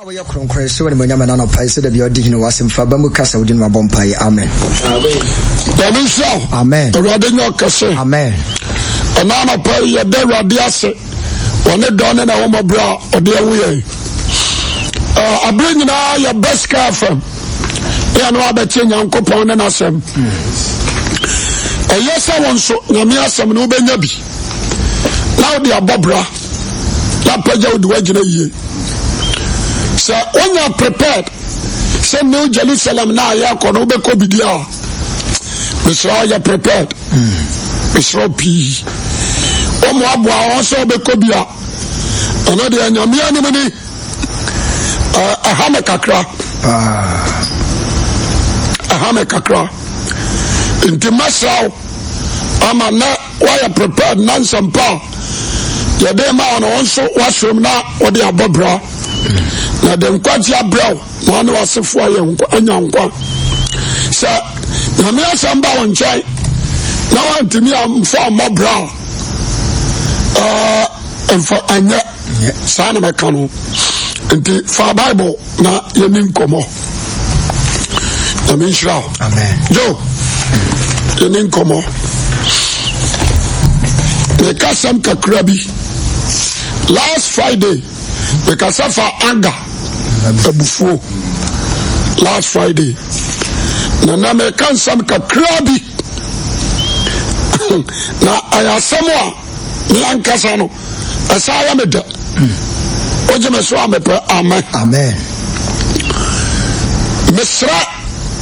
We are concrete, so when you man of Pisa, the audition was in Fabamu Casa within my bompire. Amen. Amen. Amen. And now pay your dear Radiase when they done in a home of bra or dear way. I bring now your best car from Yanwa Uncle Pon and Assam. Yes, I want so Namia some no Benabi. Now they are Bobra. La Paja would wedge in a year. So when you are prepared, send New Jerusalem now, you can obey Kobidia. Mr. You are prepared. Mr. P. Omwabwa also obey Kobia. Another Yamia Mini. A Hamakakra. A Hamakakra. In Timasau, I'm a na why you prepared Nansan Pa. Your day man also washroom now or the Abobra. Na dem kwatia braw one was for anyankwa so na me asamba wonchai na wantimi am for mo braw for anya sana mekano nti for Bible na yemin komo amen shra amen jo yemin komo the kasam kakrabi last Friday because of anger abufuo last Friday na me kan sam kakrabi na ayasamwa lankasa no asaya meda oje meso amepe amen amen mesra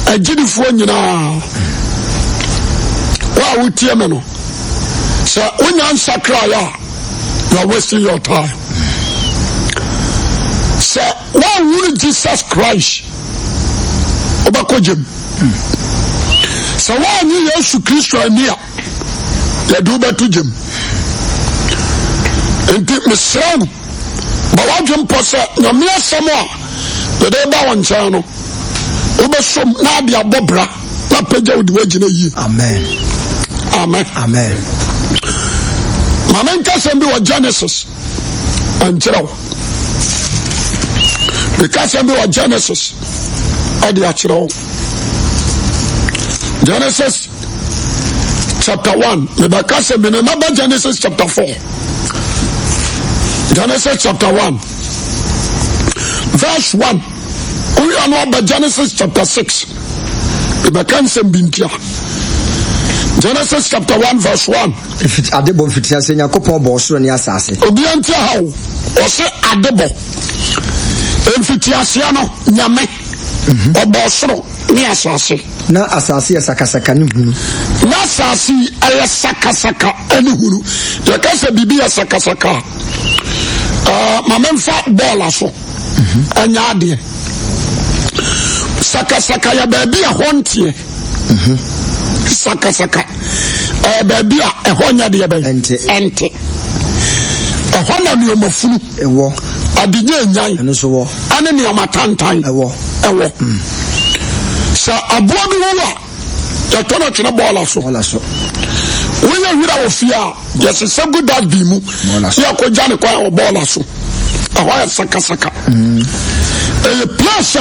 agidifuo nyina wa wutie me no so onyan sakra ya you are wasting your time. So, why would Jesus Christ Obakojem? So, why you Yesu Christ are near? You do better Jim. And keep me strong. But what Jim Posse, no mere Samoa, the day Bowen Chano, Obesom Nadia Bobra, not Peja with Wedge. Amen. Amen. Amen. Mamenta Sambi was Genesis and Chero. Because we were Genesis or the actual Genesis chapter 1. Because we remember Genesis chapter 4. Genesis chapter 1 verse 1. We are now by Genesis chapter 6. Because Genesis chapter 1 verse 1. If it's Adebo Fitiasenia Copo Bosso and Yassassi. Obiantia how or say Adebo. Enfitiasiano nyame obosoro ni asase na asase sakasaka ni hunu na asase ay sakasaka ani hunu ya kase bibi ya sakasaka mamemfa bola so anya ade sakasaka ya baby ya hontie sakasaka baby ya ehonya de ba ente ehona ni omafunu ewo adinye nyan eno so wo ane ni amatantan ewo sa aboa bi wo ya tono twena bola so we ya wira wo fia yes se good that bi mu ya ko jane kwa wo bola so ahoya sakasaka plus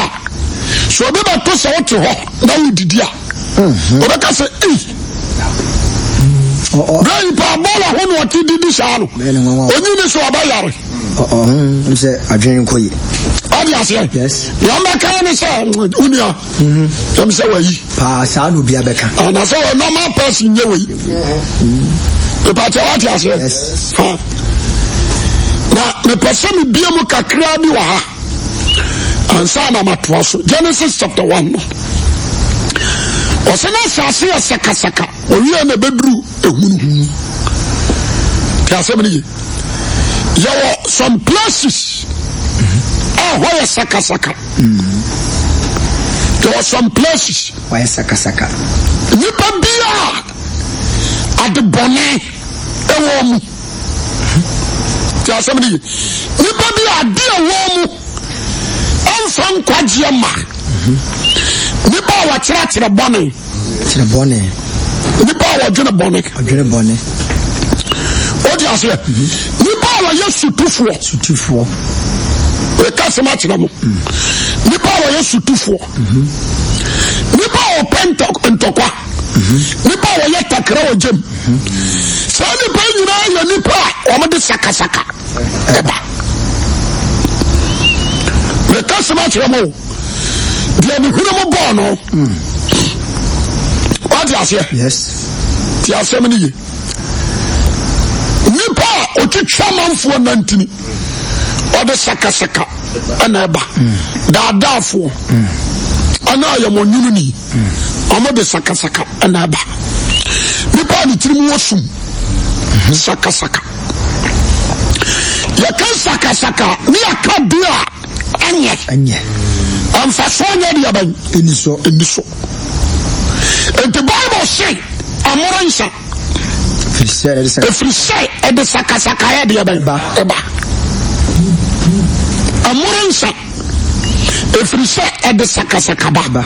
so be ba to sa wo te ho na wo didi a obeka se Rai pa bola hono ati didi sa no oni ni so abayare say adwen koyi Obviously. Yes. Yamba kan say unia. Yam say wayi. Pa sa no bia beka. And I say normal person ye wayi. The party what you say? Yes. Na me person me bia mu kakra bi wa ha. Ansa na matwaso. Genesis chapter 1. Osena sase ya sakasaka. Owie na bedru ehunu. Tiasemni. There were some places where sakasaka. There were some places where sakasaka. Nipa bia at the bonnet ewomu. Tiasemni. Nipa bia ade ewomu. Enfan kwaje ma. Nipa wa tira bonnet. Tira bonnet. Nipa wa dwene bonnet. Dwene bonnet. What do you say? Nipa wa yesu tufuo. Tufuo. we ka se ma kire mo nipa wo yesu tufo nipa wo pentok ntokwa nipa wo ye takra wo jem sa nipa nyina ya nipa o mo de sakasaka eba we ka se ma kire mo dia ni hunu mo bo no what you say yes ti asem ni ye nipa o twetwa manfo nantini o de sakasaka ana eba daadafo ana ya monyunu ni o mo de sakasaka ana eba nipa ni tirimu wosum sakasaka ya kan sakasaka ni akabia anye amfa sonya dia ban eniso and the Bible say amoransa efrise e de sakasaka ya dia ban eba amoransa efrise e de sakasaka ba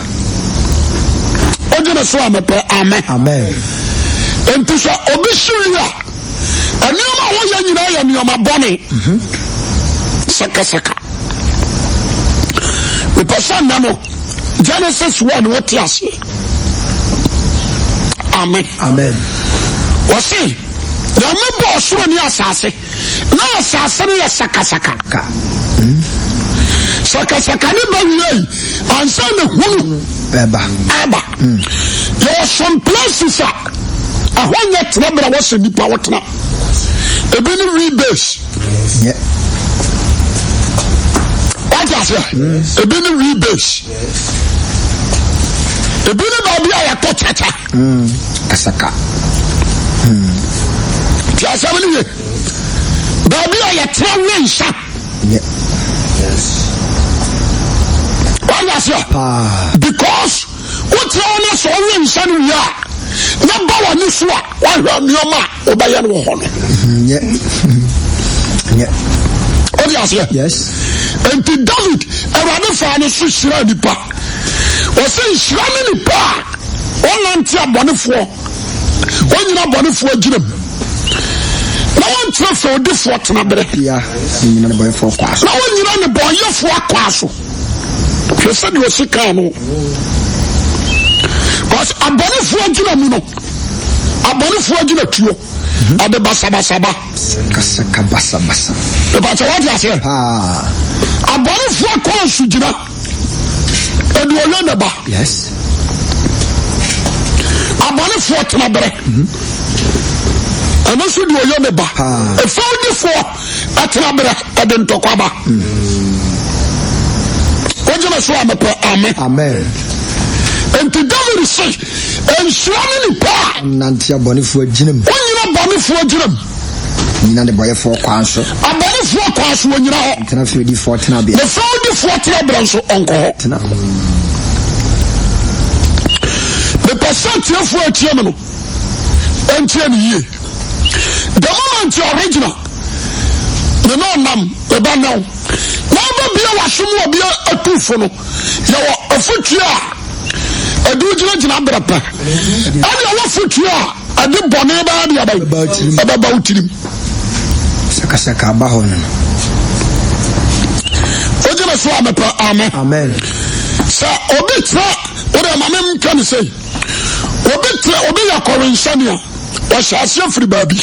odina so amepe amen enti so obishiria anioma wo ya nyina ya nioma bone sakasaka the person namo Genesis 1 what you say amen wasi ya mebo so ni asase na asase ni sakasaka sakasaka ni ba wi ansa na hunu eba there are some places ahonya trebra wo se nipa wotena ebe ni rebase ebini rebase ebini babi aya to chacha kasaka tiasa bani babi aya trawensa because what you so wensa no ya na bawa ni so a wa hwa mioma obaye no ho no yes and to David erade fa no so hira nipa o se hira ni nipa o nanti abonefo o nyina abonefo agiram na won trafo odefo tena bere ya nyina ne boyefo kwaso na won nyina ne boyefo kwaso hwese de o sika no because abonefo agiram no abonefo agira tuo ade basabasaba kasaka basabasa eba what you say abonefo kwaso gira edu oyo ne ba yes abonefo tena bere and also do oyo ne ba e found for atena bere ade ntokwa ba ojina so amen and to David say and swami ni pa nanti abonefo aginam onyina abonefo aginam nyina de boyefo kwaso abonefo kwaso onyina ho tena fi di 14 abia the found tena bere so onko tena the percent of what you know and ye the moment you original the no nam the ban now never be a washum be a tufo no you a futua a do jina brapa and you futua and the boneba about him sakasaka ba ho no ojina so amen sa obitra ora mamem kan say obitra obi yakorensania wa shase free baby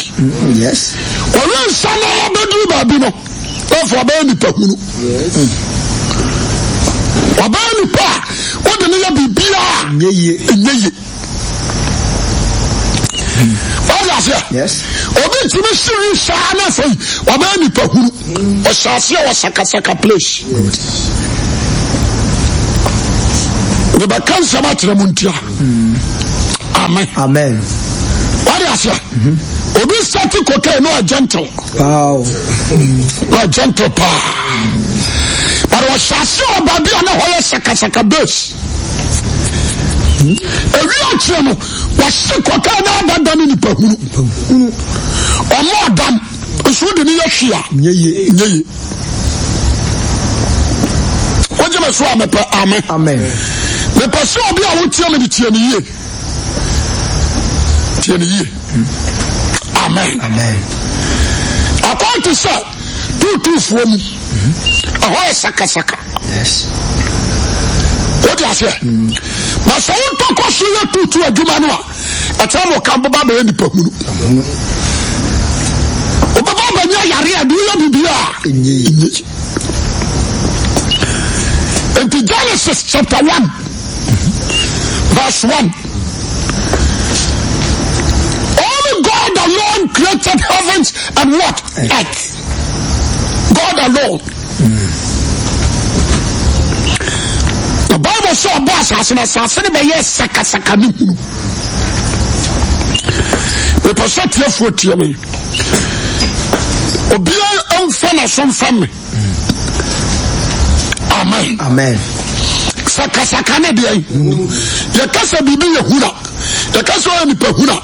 yes orensana bedu baby no for ba ni pahunu ba ni pa o de ne ya bibia nyeye yes obi timi siri sana foi wa ba ni pahunu o shase wa sakasaka place the vacancy matre muntia amen what is ya obi start cocaine no gentle wow no gentle pa but was shasho baby na hoye sakasaka base ewi ache no was cocaine na dan ni pahunu o mo dam so de ni yahia nyeye ojema so amen the person obi a wo tie me di tie ni ye amen according to say two from ahoy saka. Yes. What do you say? But so you talk about you to a Jumanoa. A time will come about the end of Pahunu. Obama, Yaria, do you be into Genesis chapter 1, verse 1. Only God alone created heavens and what? Earth. God alone. The Bible saw boss as an assassin by yes, Sakasakanu. We possess your foot to me. Obia on fana some family. Amen. Amen. Sakasakane de Yakasa bibi Yahuna. Yakasa and Pahuna.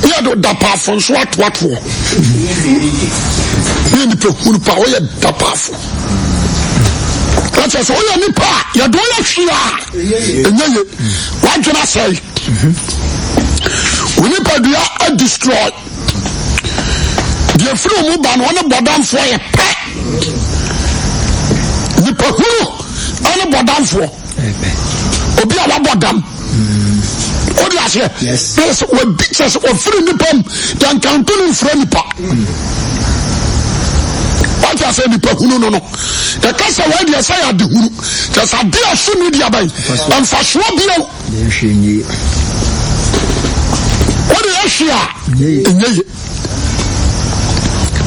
Yado dapa from swat what for. Ni Pahuna power dapa. That's all you need. You don't what can I say? We need to destroy the flow move on one of bottom for a pet. The Pahulu on a bottom for Obi our bottom. What do you say? Yes. There's what bitches or free the pump than counting from the pop. What I say the Pahulu no. The case of what you say at the Hulu, just a dear soon with your bay, and for sure below. What do you share?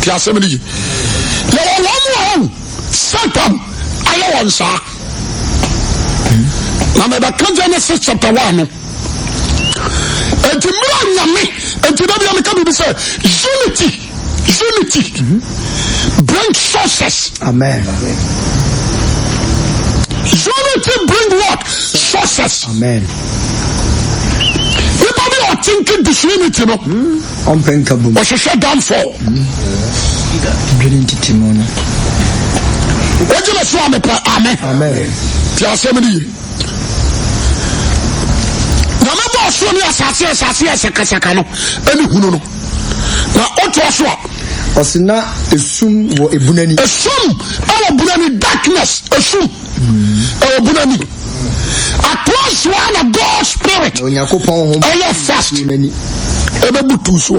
Piasemini. You are one Satan, I want, sir. Now, the Genesis chapter 1. And to me, and to the come say, unity. Bring sources. Amen. Unity bring what? Sources. Amen. Everybody are thinking disunity, no? Unpenkable. Or shut down for. Unity Timona. What you must want me? Amen. Amen. Piasemini. Now, my boss, when you are Sakasakano, any who know. Now, what was what? Osina esum wo ebunani. Esum our bunani darkness. Esum our bunani. Across one of God's spirit. Onyakopon ho. Aye fast. Ebe butu so.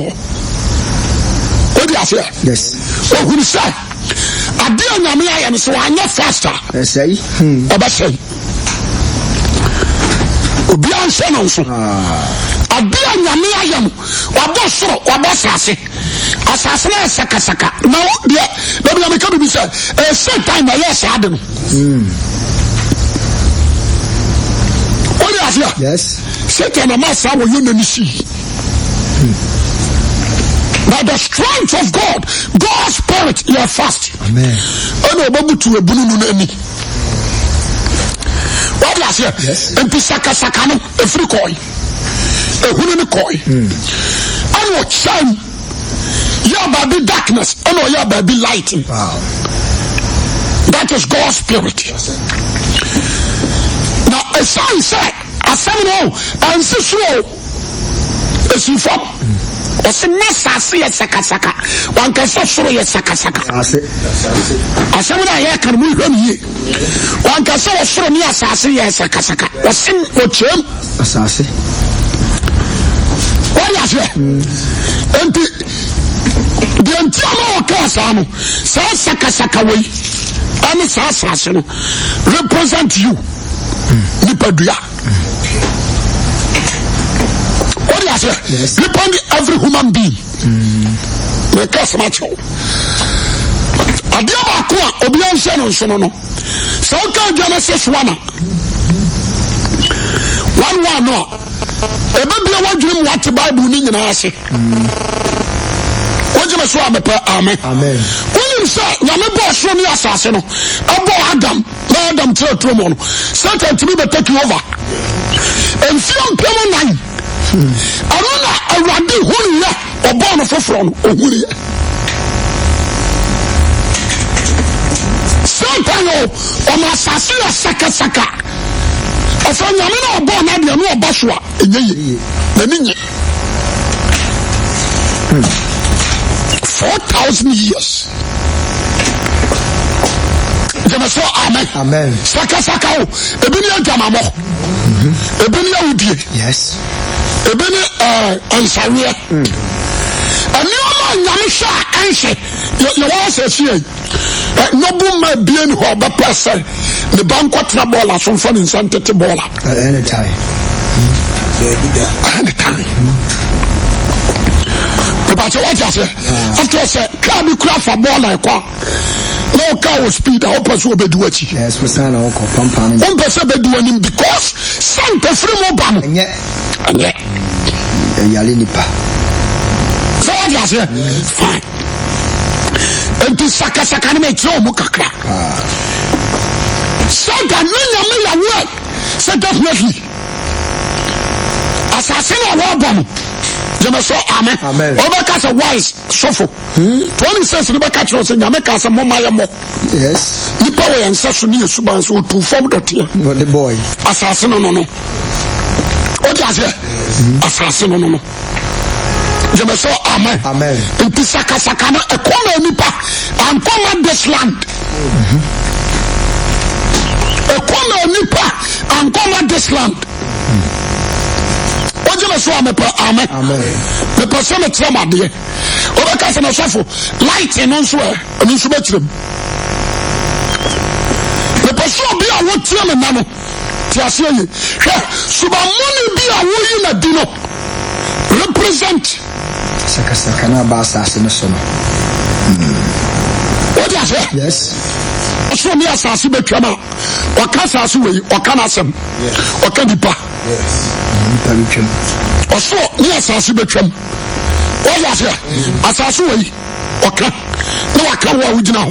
What do you say? Yes. What will you say? Ade anyame aye so anya faster. Say. Oba say. Obi anse no so. Ade anyame aye no. Wabo soro, wabo sase. Assassin Sakasaka. Now, the become be said, a certain time, yes, Adam. What is it? Yes. Satan, a master, will you see? By the strength of God, God's spirit, you are fast. Amen. I know about to a blue enemy. What is it? Yes. And Pisakasakano, a free coin, a wooden coin. I know shine. Yeah, baby darkness. Oh no, yeah, baby lighting. Wow. That is God's spirit. Now, a sign said, I said, no, and so slow. As you from. Or say, Nessa, Sakasaka. One can say, sorry, Sakasaka. I said, when I can move him here. One can say, sorry, Sakasaka. Or sin, or chum. Assassin. What is it? And the entire Casano says Sakasakaway and Sassasino represent you. Nipadia. What do you say? Yes. Depend every human being. The cast macho. Adiabakua, Obianse no Sono. So can Genesis 1. 1 no. A baby, I want you what the Bible means in our say. Amen. Amen. When you say, Yama boss from the assassin, Adam to a Trumon, Satan to me but take you over. And film Pemon 9. I don't know, I run the whole year or born of a front or who year. Satan or my assassin Sakasaka. I found Yamina born at the no Bashua in the Ninja. 4,000 years. Jemeso amen. Amen. Saka o. Ebini ajamamo. Ebini awudie. Yes. Ebini ansawe. Anioma nyame sha anhye. Ye wa se hie. Nobu ma bien ho ba pese. The bank tra bola so for insantete bola. At any time. Anytime. But what you say? After say, can be craft for ball like what? No car with speed. I hope I will be doing it. Yes, we sign our company. One person be doing him because Santa free more ban. And yet, Yalinipa. So what you say? Fine. And to Saka make so mukakra. Santa million work. So definitely. Assassin or bomb. Jemeso amen. Amen. Obeka say wise suffer. 20 cents no beka chiro say nyame ka say moma ye mo. Yes. Nipa we ensa so ni esuban so to form that here. What the boy. Assassin no. O dia say assassin no. Jemeso amen. Amen. Inti saka no e koma nipa and come this land. E koma nipa and come this land. So amen. The person is from there. Over cast and shuffle light and on swear and in Subetrim. The person be a wood team and nano. Tiasi, Subamoni be a wood in a dino. Represent Sakana Bassas in the summer. What is it? Yes. So me as a Subetama or Casasway or Canasam or Cadipa. Yes. Also, yes, I see the trim. What was here? As I see, okay. No, I can't walk with now.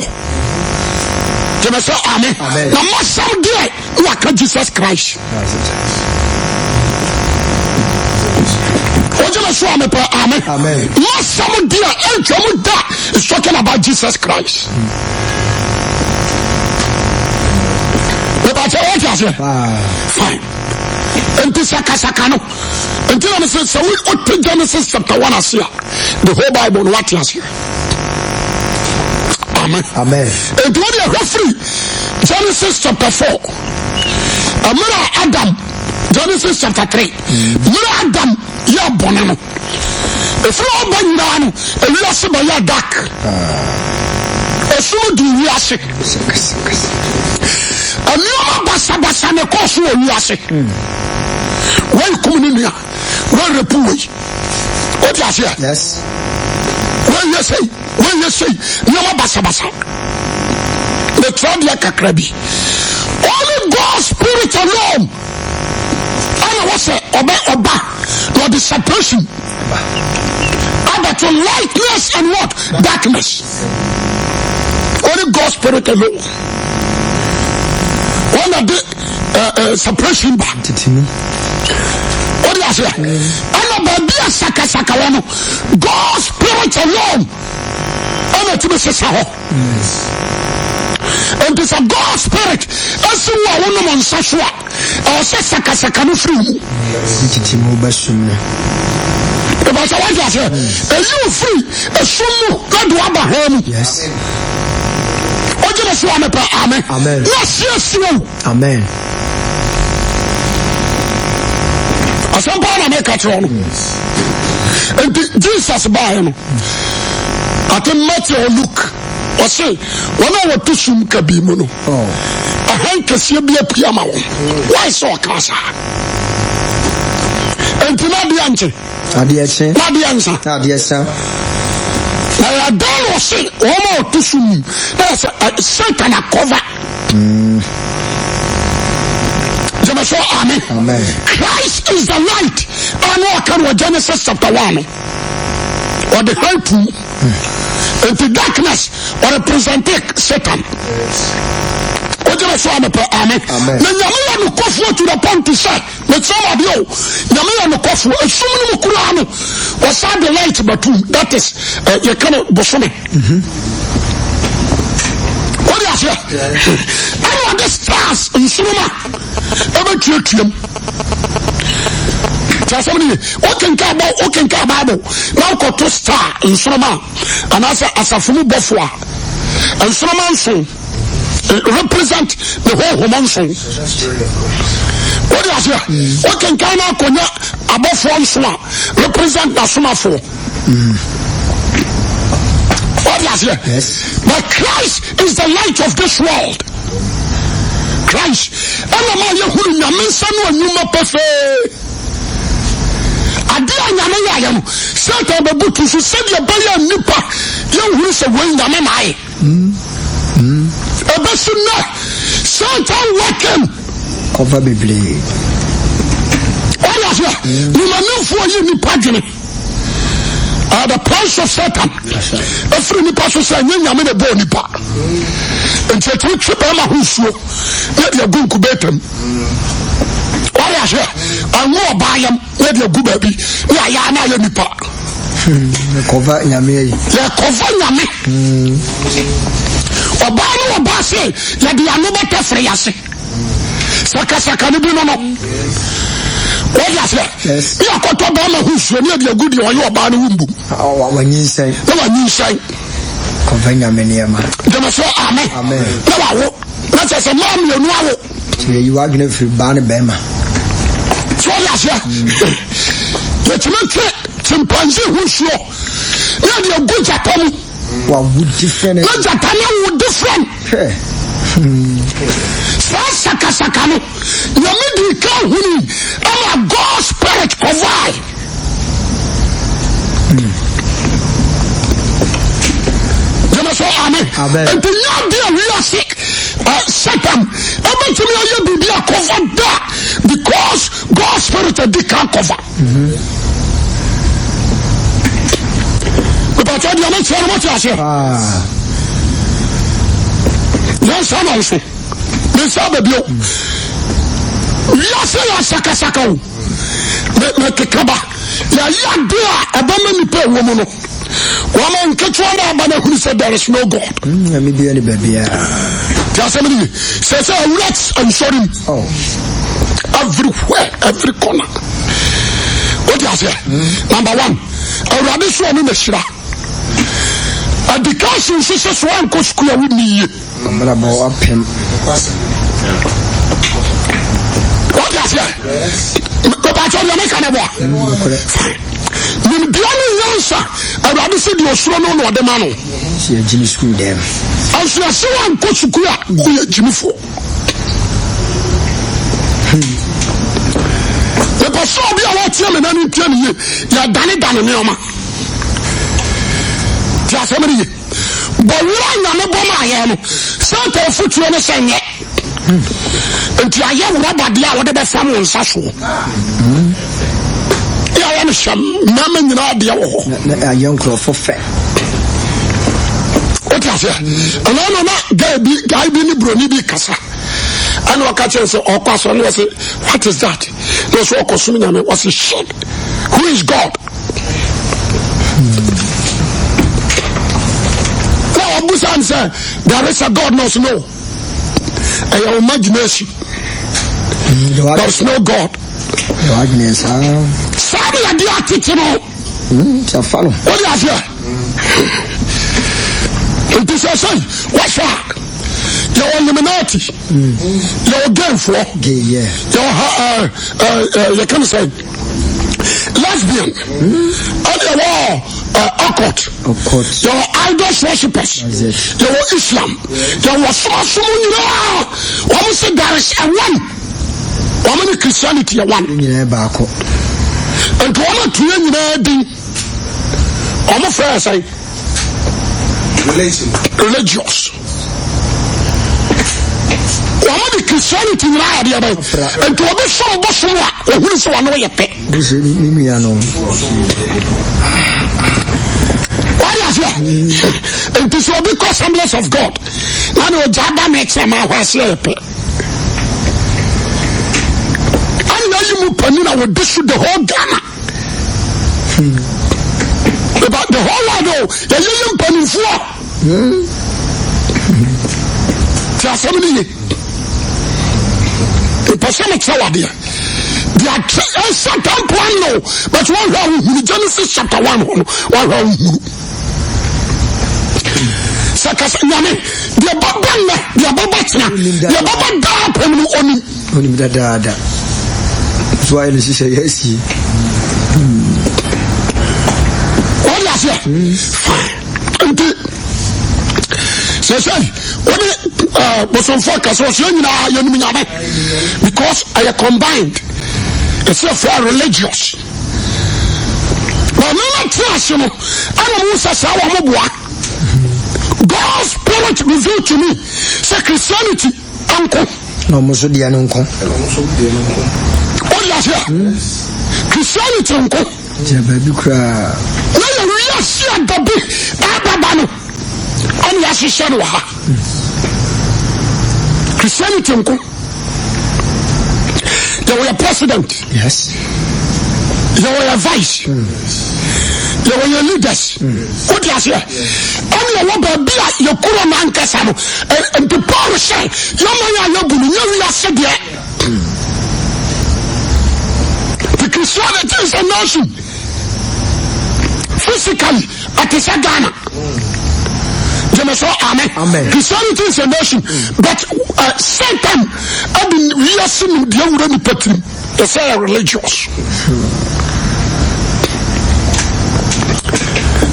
Jemeso amen. Now, must some day, what can Jesus Christ? What Jemeso amen. Amen. Must some day, and Jomuda is talking about Jesus Christ. But what was here? Fine. And this Sakano. Until I said, so we open Genesis chapter 1 as here. The whole Bible, what is here? Amen. Amen. And when you are free, Genesis chapter 4. Amira Adam, Genesis chapter 3. Amira Adam, ya bonano. If you are bandano, and you are super ya dark. A so do you ask it? A new basa ne kosu you ask it. When communia, when repui. What you say? Yes. When you say, no basa. The tribe like a crabby. Only God's spirit alone. I was say oba, or the separation. But to lightness and what? Darkness. Only God's spirit alone. One of the separation back. What do you say? I'm about to be Saka. God's spirit alone. I'm not to be Saho. And it's a God's spirit. As you are one on Sashua. Or Saka no free. But what you say? Are you free? A sumu. God do Abraham. Yes. Amen. Amen. Yes. Amen. Some part of make a throne. And Jesus by him. I can Matthew look. Or say, when I want to sum kabimono. A hanky be a piano. Why so casa? And to not the answer. Not the answer. I don't say, oh, to sum. That's a Satan a cover. Amen. Amen. Christ is the light. I know I can read Genesis chapter 1. Or the help into darkness or representing Satan. What do I say? Amen. Now, Yamila no coffee to the point to say, but some of you, Yamila no coffee, a summon Kurano, or saw the light, but that is, you cannot bosom. What do I say? I know the stars in cinema. Ever treat them. Tell somebody, okay, Bible. Now go to star in cinema. And as a full buffalo. And cinema so. represent the whole homonson. What do you say? What can Kana Konya above one swan represent the summer for? What do you say? Yes. But Christ is the light of this world. Christ. And the man who is a new perfect. Adia nyame ya yam Satan be butu so said your buyer nipa you who is a way nyame mai ebesuna Satan working cover Bible all of you you for you nipa dwene the price of Satan every nipa so say nyame ne bo nipa enti etu twa ma husuo na de gunku betam I know by him, let your good baby. Yeah, I know you part. Cover Yami. Yeah, cover Yami. Obama or Bassi, let the another free us. Sakasaka, no. What is that? Yes. You are caught Obama who's near your good or your body womb. Oh, when you say, no one you say, cover Yami. Then I say, Amen. No, that's as a mom, you know. You are going to ban a bema. So yes, let me take chimpanzee who's sure. Let your good Japan. What would different? Let Japan would different. Sakasakano. The medical winning. Our God spirit provide. You must say amen. And to not be a real sick. Satan, every time you be a cover that because God's spirit they can't cover. But I don't know what you say. Yes, I'm also. This is the bill. Yes, I sakasaka. Make kaba. Ya dia abamani pe woman. Woman ketwana abana who said there is no God. Me be any baby. Somebody says, let's ensure him. Oh, everywhere, every corner. What do you say? Number one, already sworn in the Shira. And the council says, one could school with me. I'm about him. What do you say? Go back to the American. The only answer, I rather said you're sworn on the man. See a Jimmy school them. I see one coach who Jimmy for. The person be a lot of men and tell you, you're done in Yoma. Just somebody, but one on the bomb I am, Santa foot you understand yet. Until I have rubber dear, whatever someone says. I am some mamma a young girl for fair. What is it? And I know not guy be brony be cassa. I know a catcher or pass on was it. What is that? Those who are consuming them was a shit. Who is God? Now Busan said there is a God knows no. Your imagination. There is no God. Sabi ya dia kitino. Follow. What do you say? It is a say. What's that? You're Illuminati. You're game for. Yeah. You're you can say lesbian. And you're occult. You're idol worshippers. You're Islam. You're so almost say there is a one. How many Christianity are one? And to honor to you, I'm a fair say religious. How many Christianity and to obey some Bosua, who is one way a pet. Why is that? And to so because semblance of God. I know Jabba makes a man who has slept. You Panina would distribute the whole Ghana. About the whole world, the young Panifua. Just so many. The Pacific Tower there. They are Satan plan, but one round Genesis chapter 1. Sakas Yame, the Baba, the Baba Onim dada. So I say yes. What last year? Fine. Say, but some focus was because I are combined. It's a fair religious. But not trust, I don't know. God's Spirit revealed to me, say Christianity, uncle. No, Musudi and uncle. What last year? Christianity, uncle. Baby cry. No, you see a baby, Ababano. And yes, you said, Christianity, uncle. They were a president. Yes. They were a vice. They were your leaders. What do you say? Only a baby, your Kuroman Casano, and the power say, Yamaya Yabuni, you are said yet. The Christianity is a nation. Physically, at the Sagana. Amen. Christianity is a nation, but Satan, I've been reassuming the already put him. They say religious.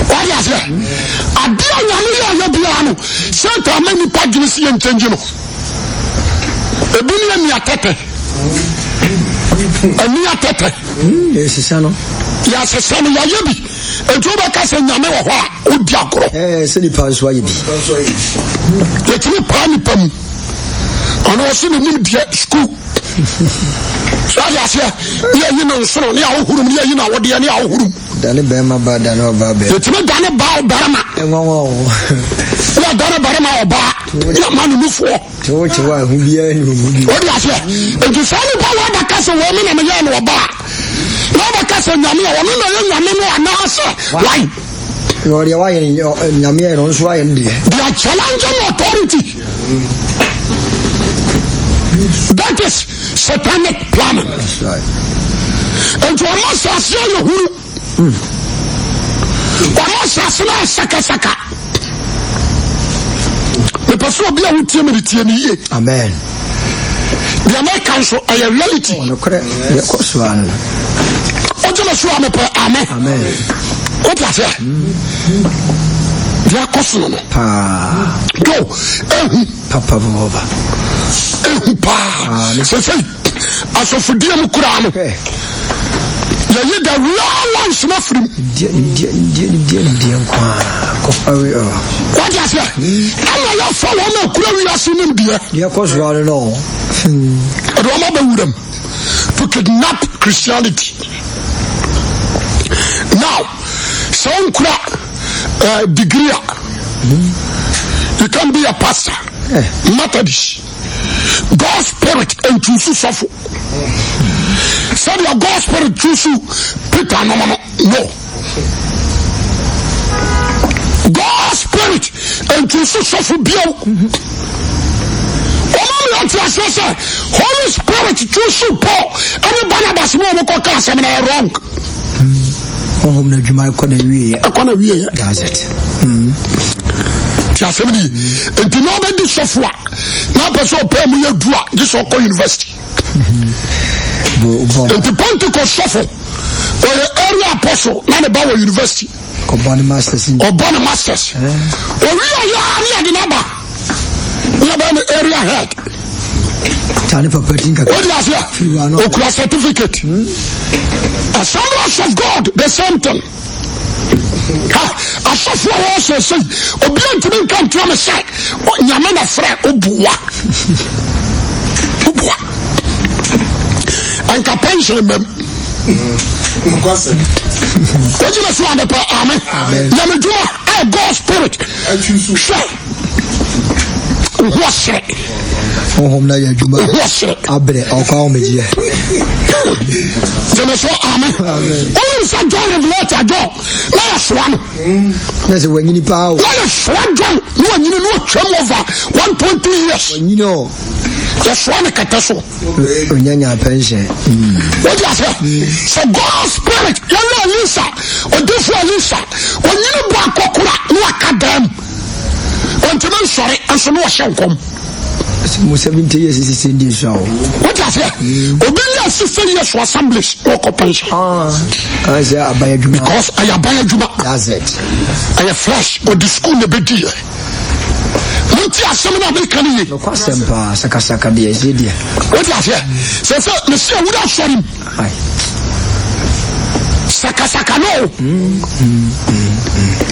What is it? I don't Satan many pages and changing. A billion near Tete. A near Tete. Yes, son. Yes, a son of Yabi. And to the Castle Yamawa, Udiako. Silly pass why you be. Let me panic. And also the new school. So I say, you know, so now who you know what the any hour. Danny Bama Badano Babe. It's not done about Barama. Not done about Barama or Bar. Not money move for. What you want, who be any what do I say? And to send the power that castle woman and a young or bar. Now the castle Yamia, and answer. Why? You're the why in your Yamia on Swine. They are challenging authority. That is satanic planning. That's right. And to almost as you who almost as no Saka. The person be a utility. Amen. The Americans are a reality. No correct. The course one. Amen. What is it? They are costing. Go. Papa over. As of dear Mukuran, you the real ones not from what is that? I love follow no curious in India. Yeah, of course, you are know. I don't know them to kidnap Christianity. Now, some degree. You can be a pastor, Methodist. God's Spirit and choose suffer. Said your God's Spirit choose Peter no. God's Spirit and choose suffer bio. Holy Spirit choose Paul. Everybody was more class and wrong. Does it? And to know that this software now person pay me do this Oko University. And the Pentecost shuffle or the area apostle not about university or Bonnie Masters or Bonnie Masters or we are the number we are the area head. What is here? Or class certificate. Assemblies of God, the same thing. I suffer also say, Obian to me come to my side. Yamana Fra Ubua. And Capension mem. What you must want to Amen. Yamadua, God's Spirit. What's it? Oh, now you're Abre, I'll call me here. Amen. Only John of water, John. Last one. That's when you power. Last one, John. You know, come over 1.2 years. You know, just one catasso. Nyanya pension. What you say? So God's Spirit, you know, Lisa, or this one, Lisa, when you know, no academ. want to make sorry and so no shankom. 70 years is in this show. What I say? Obedience 60 years for assemblies or corporation. I say Abayajuma. Because I Abayajuma. That's it. I have flesh or the school the bedi. What you some American? No question pa sakasaka de ezedia. What I say? So me say we don't show him. Sakasaka no.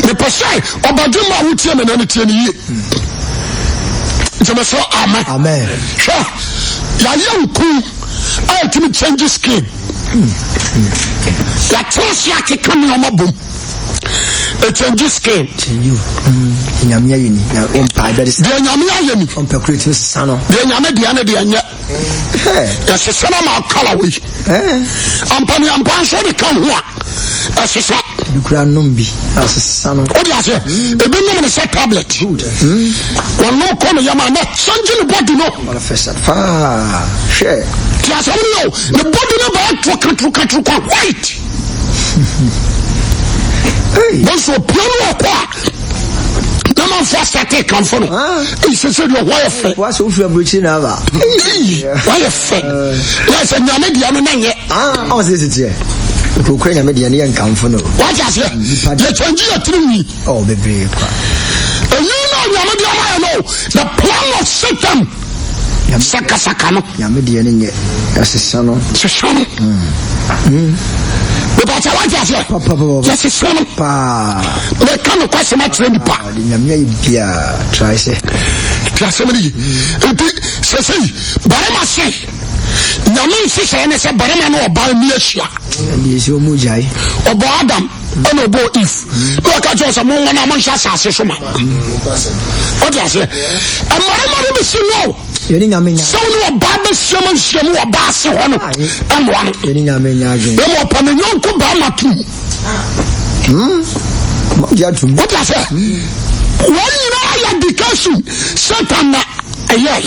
Me pese Obaduma wutie me na ne tie ne so amen. Sure. Ya young cool. I can change the skin. Ya trust ya ke come on my boom. A change the skin. You. Nyamia yini. Na umpa that is. The nyamia yini. Umpa create sano. The nyame de anya. Ya se sana ma color we. Ampa so de kan ho a. Asesa. Dukura numbi. Asesa no. What you say? E be no say tablet. Good. One no come yama na changing the body no. Manifest. Share. Ti asa no. The body no ba truka white. Hey. Once you piano kwa. Na man fast take come for no. E say your wife. What's so fear breaching now? Why fe? Yes, nyame dia no na ye. How is it here? Ukraine media and come for no. What you say? You change your tree. Oh, baby. And you know, the plan of Satan. Saka no. Yamedia in it. That's a son. It's a son. But I want to say, Papa, yes, a son. They can't question my train. Yamia, try say. Somebody, Barama say, Yamin say, and I said, Barama no about me. And is your mujai or Adam, and no boy if. Look at us among one among us. What I say? And my mother is no. You didn't mean so no Bible sermon, Shamu, Bass, and one. You didn't mean no more Pamino Kubama too. What I say? When you know education, Satan, a year.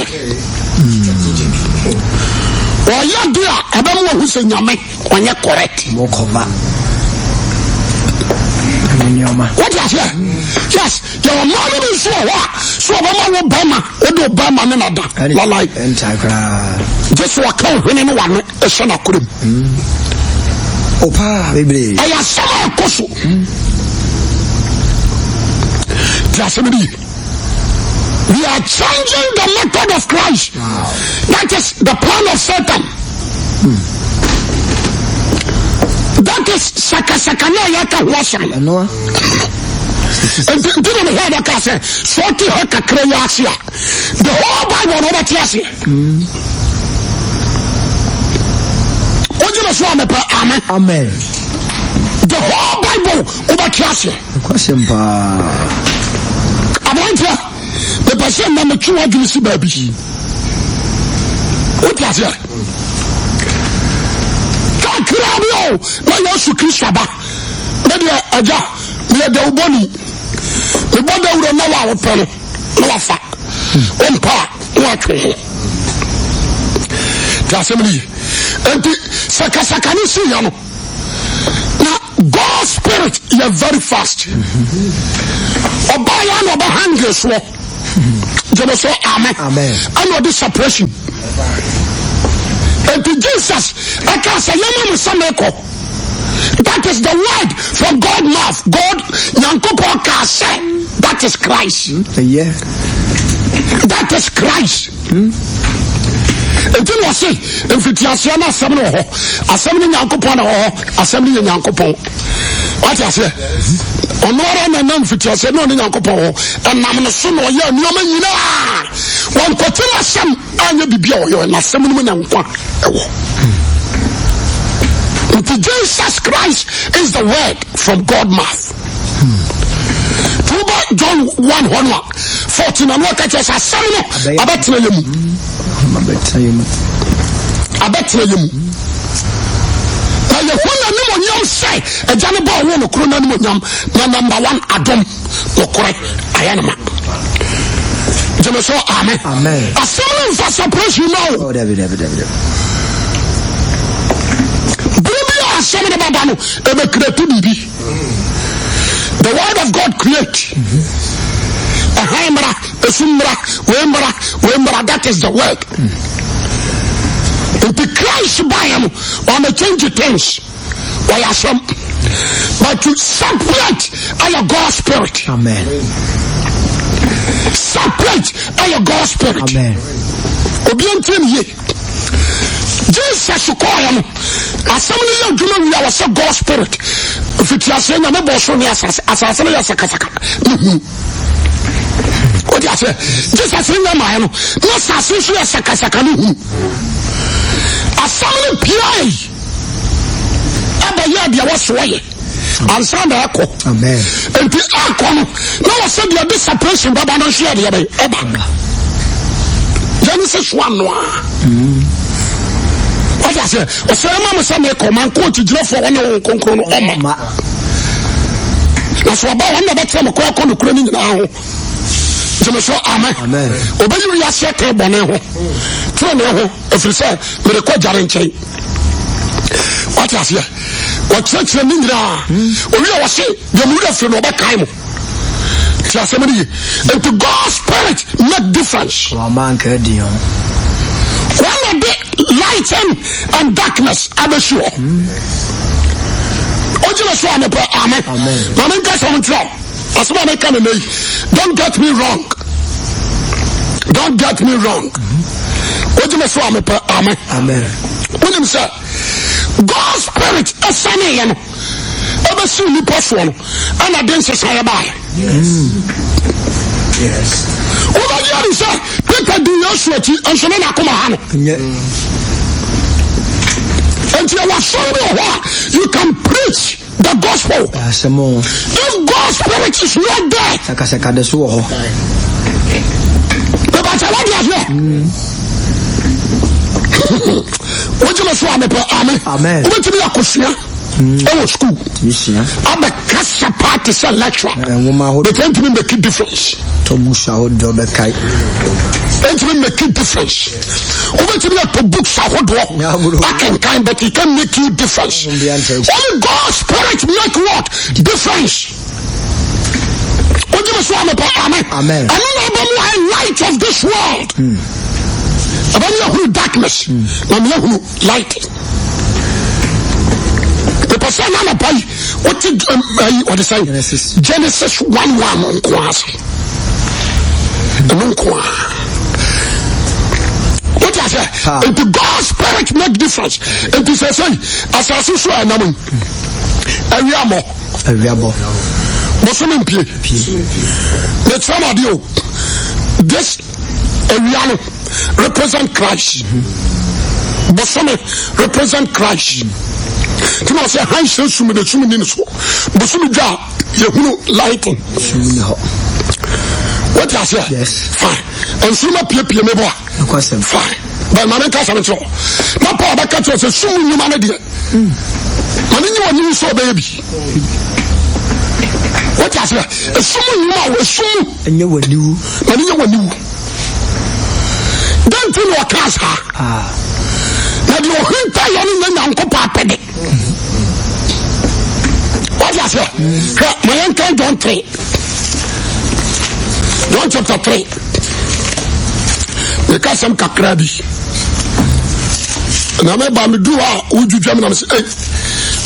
Or you do a man who's in your make when you're correct. Mokova. What is that? Yes, your mother is so Obama, Obama, another. Like just walk out when anyone a son of Kurim. Opa, baby. I am some Koso. We are changing the method of Christ. Wow. That is the plan of Satan. That is Sakasakano Yaka Washan. And didn't hear the castle. Sorty Haka Krayasia. The whole Bible over Tiasi. Amen. The whole Bible over Tiasi. Question the person number 2 you see baby. What is it? Can't grab you. Now you should kiss Saba. Maybe Aja, we are the body. The body will know our penny. No fat. One part. What way? Assembly. And Sakasakani see you. Now, God's spirit, you are very fast. Obayan Obahan Geswo. Say amen. I know this suppression. And to Jesus, I can't say that is the word from God's mouth. God Nyankopo can say that is Christ. Yeah. That is Christ. And then I say, if it is assembly Nyankopo, assembly Nyankopo. What I say? Onora na nam fiti ase no nyankopon ho enam no so no ya nyoma nyina won kotela sam anya bibia oyo na sam no nyankwa ewo. Jesus Christ is the word from God's mouth. John 1:14 and what I say sam no abetre yemu Yehona ni mo nyam say ejane ba wo no kro na ni mo nyam na number 1 adom okore ayanama jeme so amen asem for suppression now David bibi asem de baba no e be create bibi the word of God create Hamra, a Sumra, Wemra, that is the word. If the Christ by him, on the change of things, why are some? But to separate our God's spirit. Amen. Separate our God's spirit. Amen. Obedient ye. Jesus call him. Assembly of Juno, we are so God's spirit. If it is saying, I'm a boss on the assassin, what do you say? Jesus in the mind, no assassin, Sakasakanu. Assembly PI. Abayadi was way. And some echo. Amen. And the echo. Now I said you are this separation, but I don't share the other. Genesis 1. What I say? I say, Mama, some echo, man, quote to draw for one concrete. That's what about one that some crack on the cleaning now. Amen. Obey you, yes, yet, Boneho. Turn if you say, with a quadrant chain. What is here? What church and Indra? We are saying the Muda from Obakaimo. And to God's spirit make difference. One of the light and darkness are the sure. Amen. Don't get me wrong. Don't get me wrong. Amen. What do you say? God's spirit is sunny and ever soon the person and I didn't say about it. Yes. Over here is Peter do your sweaty and Shanana Kumahan. And you are showing you can preach the gospel. If God's spirit is not there, what you must want to Amen. What to be a question? Oh, school. I'm a Casa party selection. They can't even make a difference. Can't even make a difference. Over to me at the books I would walk back in time, but he can make you difference. Only God's spirit make what? Difference. What you must want to Amen. And then light of this world. About your darkness, and your light. The person on a boy, what did what is Genesis 1:1 class. What is it? If the God's spirit make difference, if you say, as I see, I know, a reamo. Muslim play. Let's some you. This area represent Christ. Bosome represent Christ. Tino say high sense to me the sumi in so. Bosome ja yehunu lighting. What I say? Yes. Fine. And suma pie me boa. Fine. But man ka say so. Na pa ba ka say sumi ni man de. Man ni woni so baby. What I say? Sumi ni ma we sumi. Enye waniwu. Man ni waniwu. Don't you know class ha? Now you hinta yani na nko papede. What you say? My uncle John 3. John chapter 3. Because some kakrabi. Na me ba me do a ujujwa me na say eh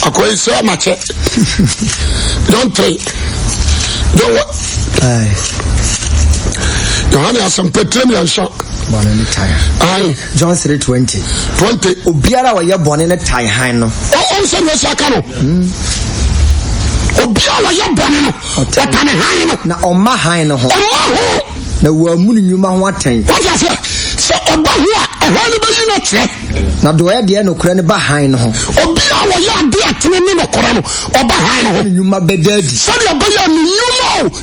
akoy so ma che. John 3. John what? Yohane asam petrem ya sha. John 3:20. Obiara wa ye bone ne tai han no. O se no saka no. Obiara wa ye bone no. O tai han no. Na o ma han no ho. Na wa mu nyuma ho aten. What you say? So oba ho a ho ne be yi no tre. Na do ye de no kura ne ba han no ho. Obiara wa ye de atene ne no kura no. Oba han no ho. Nyuma bedadi. So de oba ye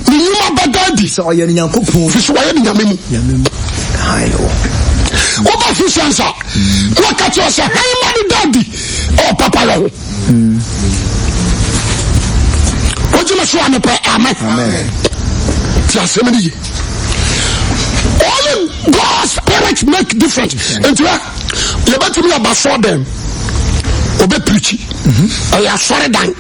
nyuma bedadi. So o ye nyankopon. So wa ye nyamemu. What about this answer? Look at yourself. Hey, mommy, daddy. Oh, papa. What do you say? Amen. Just a minute. Only God's spirit make difference. And you about to be about for them. Obe preachy. I am sorry, Dan.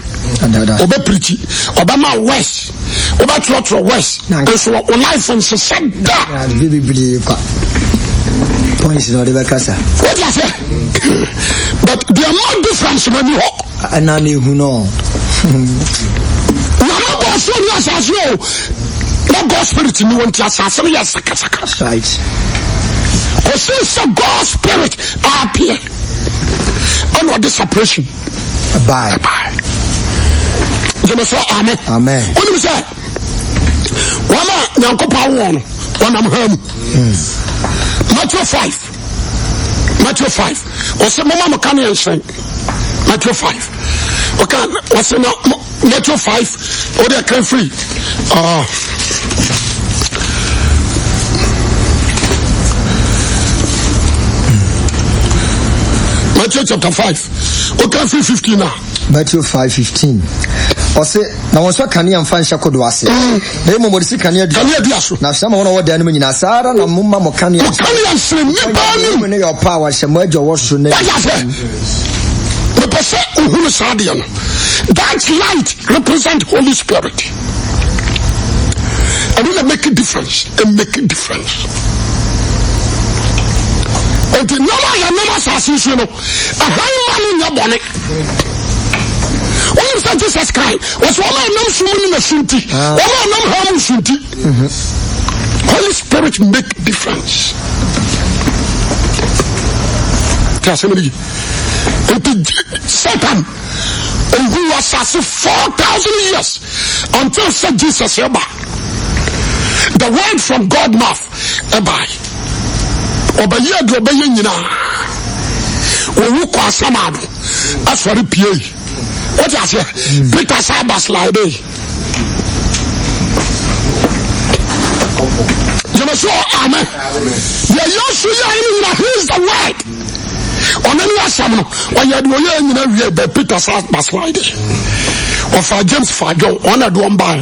Obe preachy. Obama West. About your west. So life and said that. Points in the casa. What you say? But there are no difference when you walk. And I knew who know. No God's spirit in you want to assassinate. That's right. Because since the God's spirit appear, under this separation. Bye. You say amen. Amen. What do you say? One I'm home. Matthew 5. What's the mama can say? Matthew 5. Okay, what's the Matthew 5? Or they can free. Matthew chapter 5. Okay, 15 now. Matthew 5:15. Ose na wonso kane amfa nhya kodo ase. Na emo modisi kane adu. Kane adu aso. Na hya ma wono wodan no nyina sara na mumma mo kane adu. Kane asem ni ba ni. Ne your power hye mo adwo wo so na. The person who is radiant. That light represent Holy Spirit. And it make a difference. And the number assassins, you know, a high man in your bonnet. When you say Jesus Christ, was all I know soon in the city. All I know how city. Holy Spirit make difference. Satan who assassinated 4,000 years until said Jesus Eba. The word from God mouth Eba. Obeye do obeye nyina. Owu kwa samado. Asori pie. What you say? Peter Sabas like day. You must say amen. Yeah, you should he's the word. On any asam when you do you be Peter Sabas like day. Or for James Fajo, on a do on buy.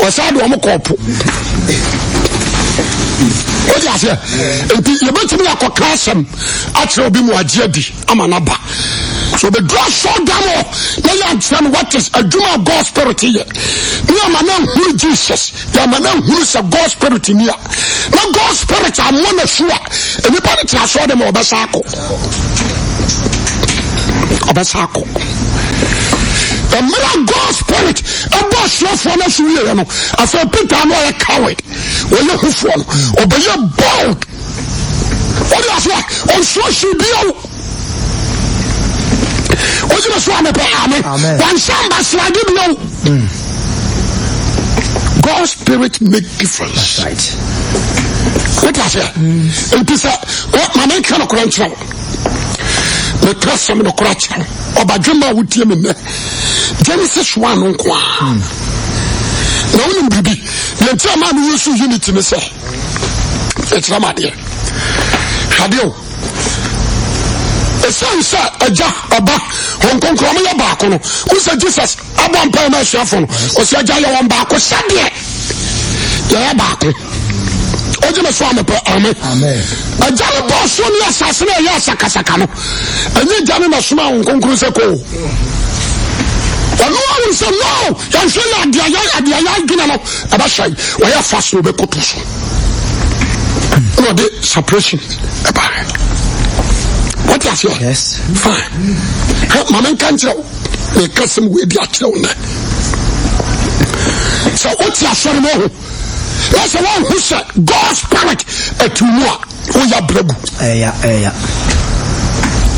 Or say do am kopo. What you say? You bet me a custom actually be more jedi amanaba. So the draw so down now you understand what is a Juma God's spirit here. You are man who Jesus, you are man who is a God's spirit in here. Now God's spirit I'm one of sure anybody to show them Obasako. The man God's spirit a boss your for us you know. I said Peter I'm not a coward. When you who fall or be you bold. What do you say? On social deal. What you must want to pay amen. When somebody slide you know. God's spirit make difference. That's right. What I say? It is what my man can crunch now. The trust some no crunch. Obajuma would tell me Genesis 1 on kwa. No one baby. The entire man who use unity me say. It's not my dear. Hadio. Esansa aja aba Hong Kong kromo ya ba ko no who say Jesus abon pa ma hwafo no o say aja ya won ba ko sade ya ba ko o je me so am pa amen aja le bo so ni asase na ya sakasaka no anyi ja me masoma Hong Kong kro se ko ono won say no ya hwe ya gina no aba shai wa ya fast no be koto so no the separation aba. What you say? Yes. Fine. Mama can't tell. The custom will be a children. So what you say? That's the one who said God's spirit at moi. Who ya bregu? Yeah.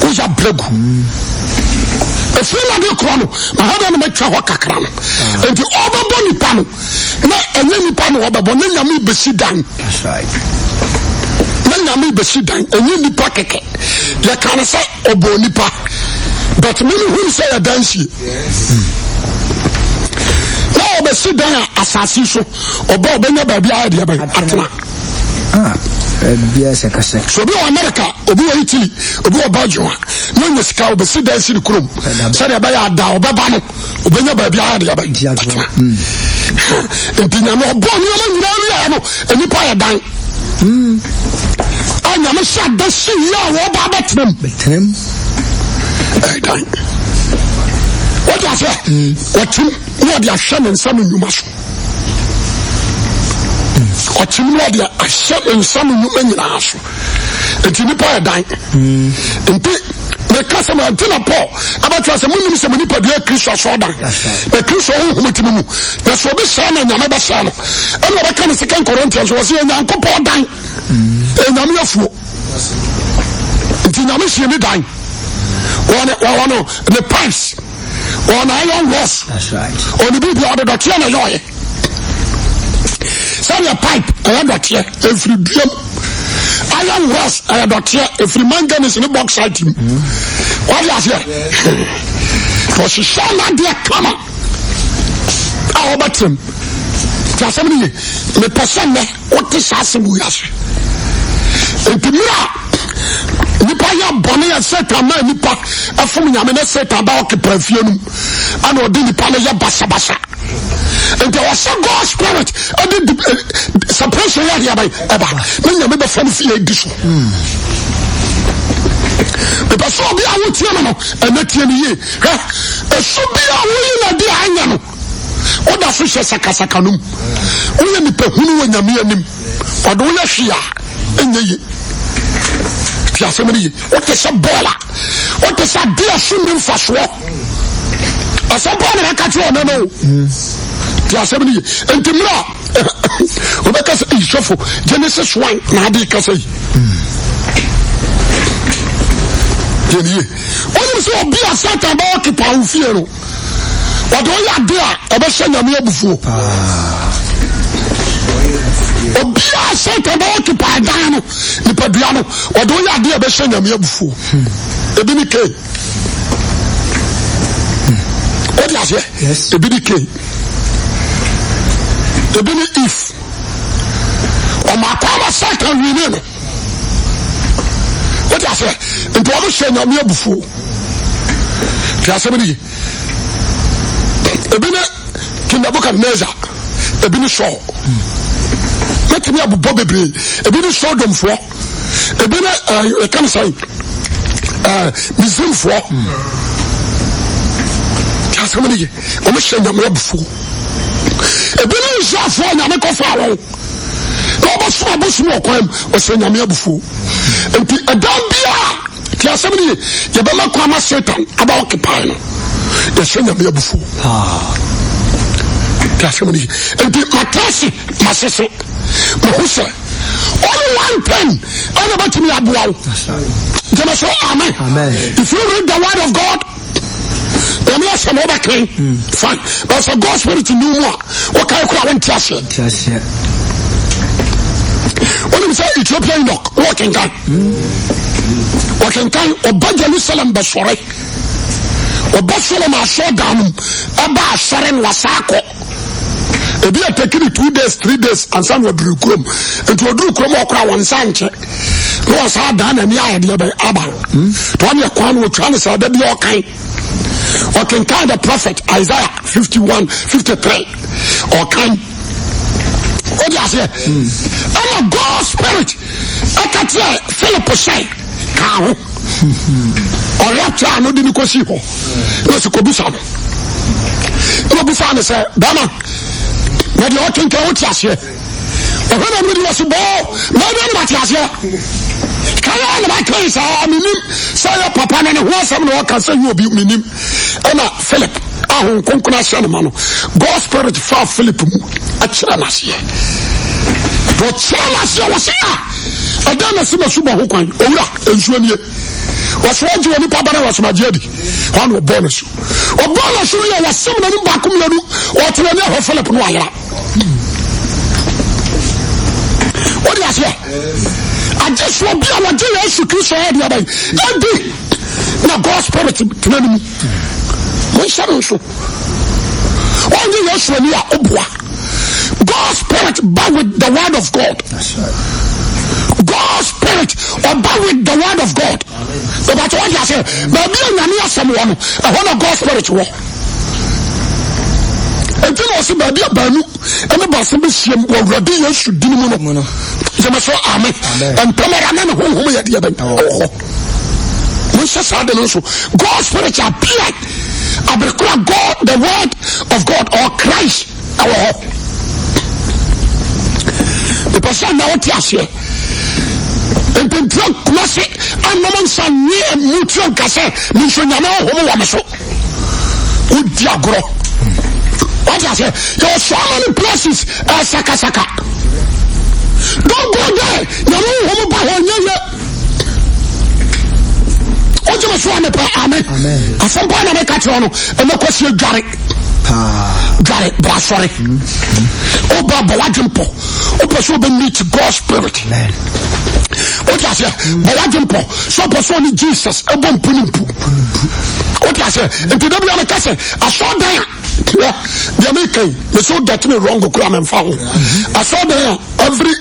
Who ya bregu? If you like the chrono, my husband make travel kakran. And the other body pano. Not any pano over bonnet, me be sit down. That's right. Nami be sit down and you nipa keke. You can say obo nipa. But many who say a dance. Now be sit down assassin obo be never be idea by atena. Yes, I can say. So be America, obi Italy, obi Belgium. No you scout be sit down in krum. Say be ya da oba ba no. Obi never be idea by atena. Enti na no obo ni no nipa ya dan. I'm a shot the sea, what about them? Betem. What what I say? What you are shining some in you must. What you know, they are shining some in you must. It's in the paradigm. The customer until a poor about us a minimum some people do a Christian soda. The Christian who that's what the son and another son. And what kind of second Corinthians was here and Uncle Paul dying. And I'm your fool. Until I'm missing dying. One the price. One iron loss. That's right. Or the people out of the Tiana Joy. Send your pipe around the tier every dream. Iron was a doctor, if the man is in the box item. What is here? Because she shall not be a comma. How about him? Just a minute. The person, what is asking we ask? And to me, Nipa ya bone ya seta ma nipa afum nyame na seta ba okeperfume ana odi nipa ya basa basa. And there was a God spirit. I did suppression here by Eba. When you remember from the edition. The person will be a wood and not any. It should be a will of the Angano. What the fish is a casacanum. Only the Pehunu and Yamianim. Or do you see in the Yasemini? What is a boiler? What is a dear swimming for swap? As a boiler, I can't know. Yasemini, and Timra, Rebecca is shuffle, Genesis 1, Nadi Casay. Only so be a certain about the pound fear. What do you do? A person of me before. Be a certain about the Padano, the Padiano, or do you do a person of me before? A BK. What is it? Yes, a BK. The Billy if or my power second remain. What I say? And to understand your mere before. Somebody a Billy King Nebuchadnezzar, a Billy Shaw. Let me have a Bobby Bray, a Billy Shaw them for a Billy, I can't say, Museum for. Somebody, I'm ashamed of your before. A billion shot for Namako Farrow. Robert Swabus Mokwem was saying Yamia before. And a damn beer. Somebody, you better come a Satan about occupying. The same Yamia before. Somebody, and my classic, my sister, Mahusa. Only one pen. All about me, Abual. Amen. If you read the word of God, some other claim. Fine. But for God's spirit to know more, what can I call and trust it? When you say Ethiopian doc, walking time. Walking time, or Jerusalem Basore. Or Basolom are so down, Abba Saren Wasako. If you are taking it 2 days, 3 days, and some will do crum, and to do crum or crown one Sanchez. Was hard done and the by Abba. Tonya Kwan will try to say that you're kind. Or can kind the prophet Isaiah 51, 53. Or kind. What do you say? I'm a God spirit. I can't say Philip say cow. Or rapture no didn't go see her. It was a Kobusano. Kobusano said, Dama, what do you think I would say? Or when I'm with you, my name is here. Kaya na kai sa minim sa ya papa na ho asam na waka say you obi minim na Philip ahun konkona sha na no God spirit for Philip mu a kira na se to chala se wase a adana se masuba ho kwan owura ensuo nie waswaji woni pa bara wasmaje di wan wo bonus ya wasam na ni ba kum ya nu o tena ne ho Philip no ayara what do you say? I just want to be able to do Christ head the other. Now God's spirit to me. We shall also. Only yes when you are obwa. God's spirit bow with the word of God. That's right. God's spirit bow with the word of God. But what you say, but be a someone. I want God's spirit war. And then also by the banu and about some shame or radio should do mono. Amen. And Pamaraman who we are the other. We shall also God's spirit appeared abrekura God, the word of God or Christ our the person now what you say and then drunk class and no man san near mutual case missionaire homo wamaso udiagro what you say there are so many places saka don't go there you know homo ba honya ojuma so amen asompa na make atro no e no kwesi dware dware bra sorry oba bawadimpo oba so be meet God's spirit what you say bawadimpo so person ni Jesus e bom punimpu what you say into the be make say aso dan the American they so that me wrong go kura me found aso dan every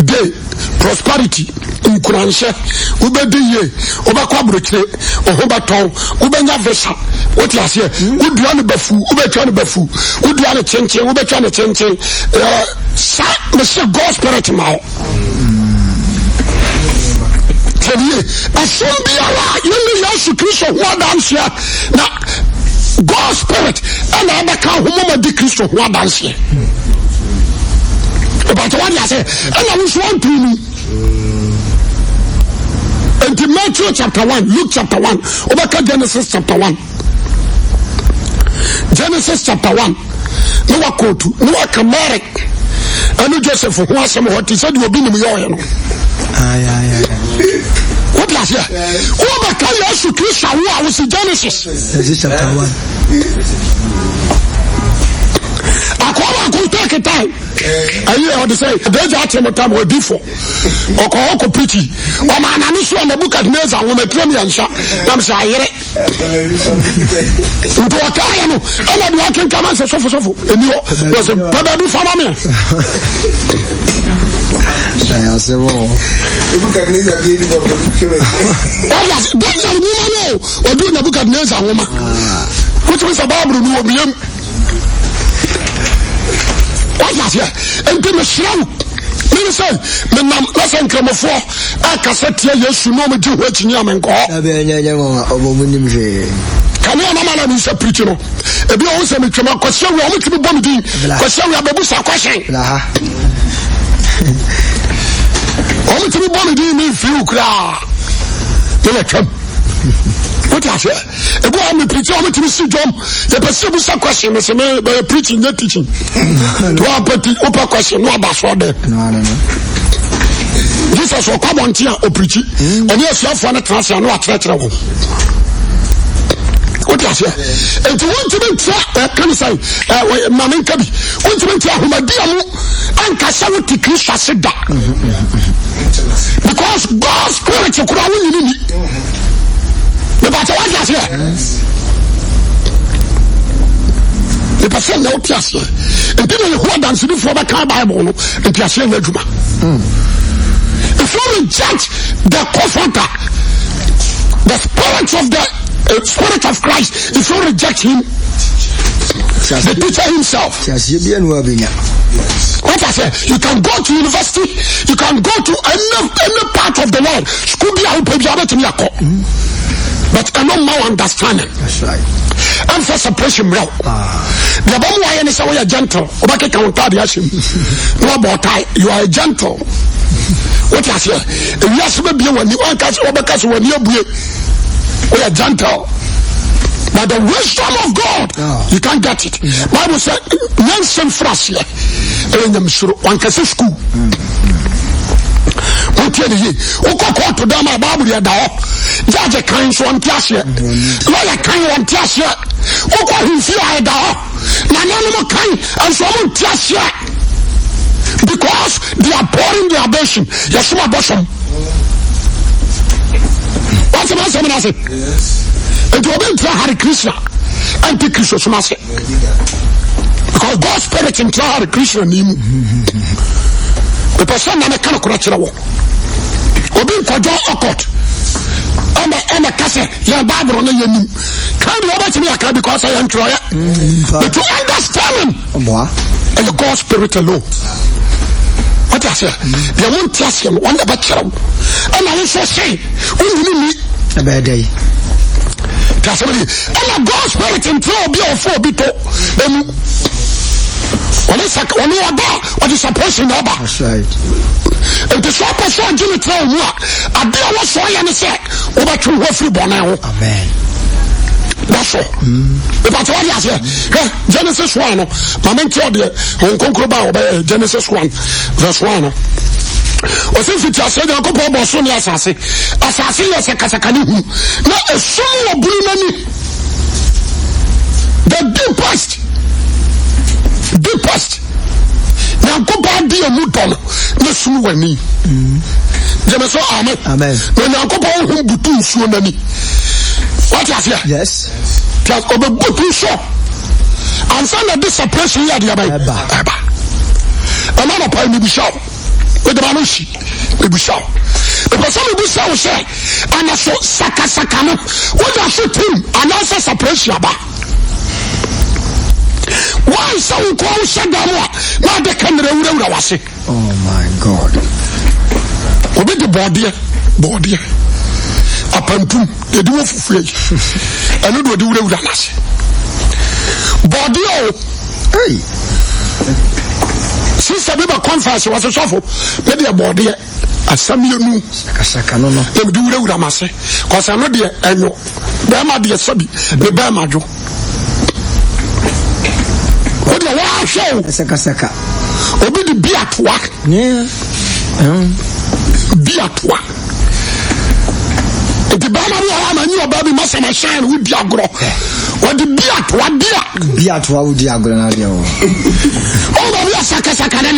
day prosperity nkuranshe ubediye obakwa brochire ohobaton ubenya vesa what you say udua ne bafu ubetwa ne bafu udua ne chenchen ubetwa ne chenchen sa me say God spirit ma tell asombiara yele Yesu Kristo ho dance na God spirit and abaka homo di Kristo ho dance but what you say and I was want to in Matthew chapter 1, Luke chapter 1, over Genesis chapter 1. Genesis chapter 1. No quote, no Kamari. And no Joseph who was some what he said you will be in your what last year? Over Kayasu Krisha, who was in Genesis. Genesis chapter 1. I could take a time. I hear what they say. There's a time will be for. Or pretty. Or man, I miss on the book at Neza, when I tell me and shot. I'm sorry. Into a car, and I can come and say, so. And you was a brother for me. I say, well, look at Neza. That's a woman, or doing a book at Neza, woman. Which was a Bible, who will be. What is here? And then the show. Me say, me nam listen kramofo. A cassette here Yesu no me do what you am enko. Can you mama na say preach no? E bi o say me twema question we o me timi bom din. Question we abebu sa question. O me timi bom din me fiu kra. Tele twem. What is here? E bo am preach o me timi si dom. The person sa question me say me preaching not teaching. To a question no about for them. No. Jesus will come on here or preach. And yes, you have one transfer no attract. What is here? And to want to be can you say Mamin Kabi, want to be Humadiamu and Kasawati Krisha said that. Because God's spirit you could only need. But what is here? The person now tells you, and people who are dancing for the Bible, and they are saying, if you reject the comforter, the spirit of Christ, if you reject him, the teacher himself. What I say, you can go to university, you can go to any part of the world, school be out, but I know more understanding. That's right. And for separation, bro. The bomb wire is a gentle. You are a gentle. What I say? Yes, maybe when you are catch over when you are gentle. But the wisdom of God, you can't get it. Bible said, mention phrase here. One can say school. Oko to dama Bible ya dawo. Judge kan so antiase. Lawyer kan antiase. Oko himfi ya dawo. Na nanu kan anso antiase. Because they are pouring their abortion. Yeshua bosom. What's the matter with us? It will be Hare Krishna. Anti-Krishna Sumase. Because God's spirit in Hare Krishna nimu. The person na mekano kurachira wo. Obi kwajo okot. Ama kase ya Bible na yenim. Can you about me akra because I am trying. But to understand him. And the God spirit alone. What I say? They won't trust him. One about you. And I also say, when you need a bad day. somebody and God's spirit in throw be or for bito what is suppression over. That's right. If the shop was so Jimmy throw more I did what so I said over to free bonao. Amen. That's all. If I told you Genesis 1 my men told you Genesis 1 verse 1 o se fiti ase de akopọ bo so ni asase yes kasakani hu na esum wo buru nani the deepest na akopọ di emu don na sum wani jeme so amen na akopọ hu butu nsuo nani what you say yes just obe butu so and some of this suppression here dey eba another point me be show with the manushi me be show the person me be show say and so saka no what you shoot him and also suppression ba why so ko shagamo na de kamera wura wase. Oh my God. Obi the body apantum de do fufuye eno do de wura nase body o hey sister be conference was so for me de body asam yenu saka no dem de wura mase cause ano de enyo be ma de sabi be ba ma jo o de wa show saka obi de biatwa yeah biatwa the Bama and you baby must have shine with Diagro. What the Biatwa with Diagro. Oh, we are Sakasakana.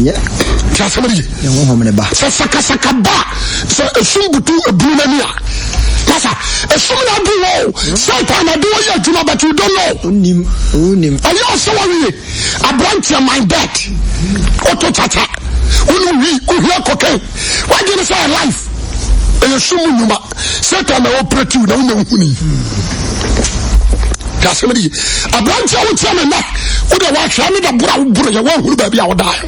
Yeah, just somebody. Sakasakaba. So a Sumbutu, a Brunania. Massa, a Sumna do, Satan, I do you, but you don't know. And you also a branch of my bed. Otto Tata. Why did you say life? And assuming you Satan will operate you, no huni. That's somebody. A branch of tell me that. Would I watch another brown boy? One who baby will die.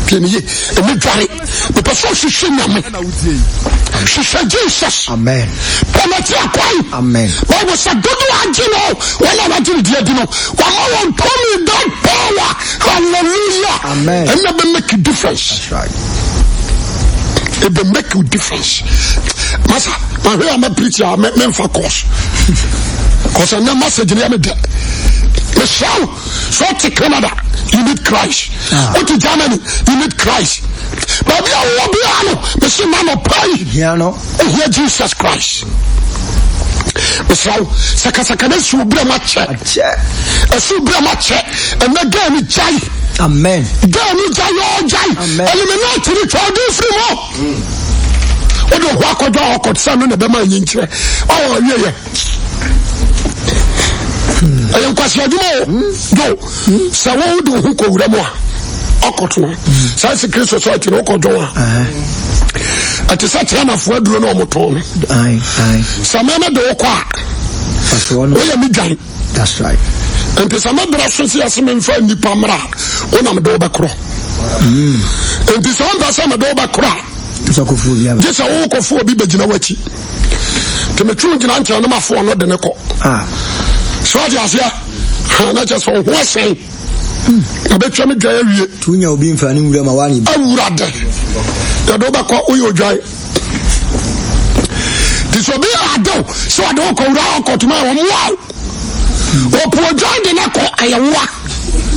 Penny, and me try the person she said Jesus. Amen. Amen. Why was a good one, you know? Well, I didn't hear, you know. One more told me that power. Hallelujah. Amen. And never make a difference. That's right. It will make a difference. Master, I'm a preacher, I'm a for course. Because I'm not message in the Michelle, so to Canada, you need Christ. Go to Germany, you need Christ. But we are Mr. Mama pray. Hear Jesus Christ. Michelle, Sakasakane subra mache. A subra mache. And again, Jai. Amen. Then Jai. Eliminate the child free more. What do walk or dog or son on the Bema in oh, yeah. I am quite sure no. So, what do who go Ramoa? Okoto. Science Christian Society, Okodoa. At such time of word, no more tone. Aye. Samana do quack. That's right. And to some other association for the Pamra, when I'm Doba Cro. And to some other Doba Cra. Just a walk of 4 Bibajinawachi. To me, true Giant, I'm not for another Neco. So I just hear, not just for what say. I bet you me Jay, Tunya will be in Fanny Mawani. I would rather. The Doba Cro, you dry. This will be a do, so I don't go round tomorrow. Wow. Oh, poor John did not call I walk.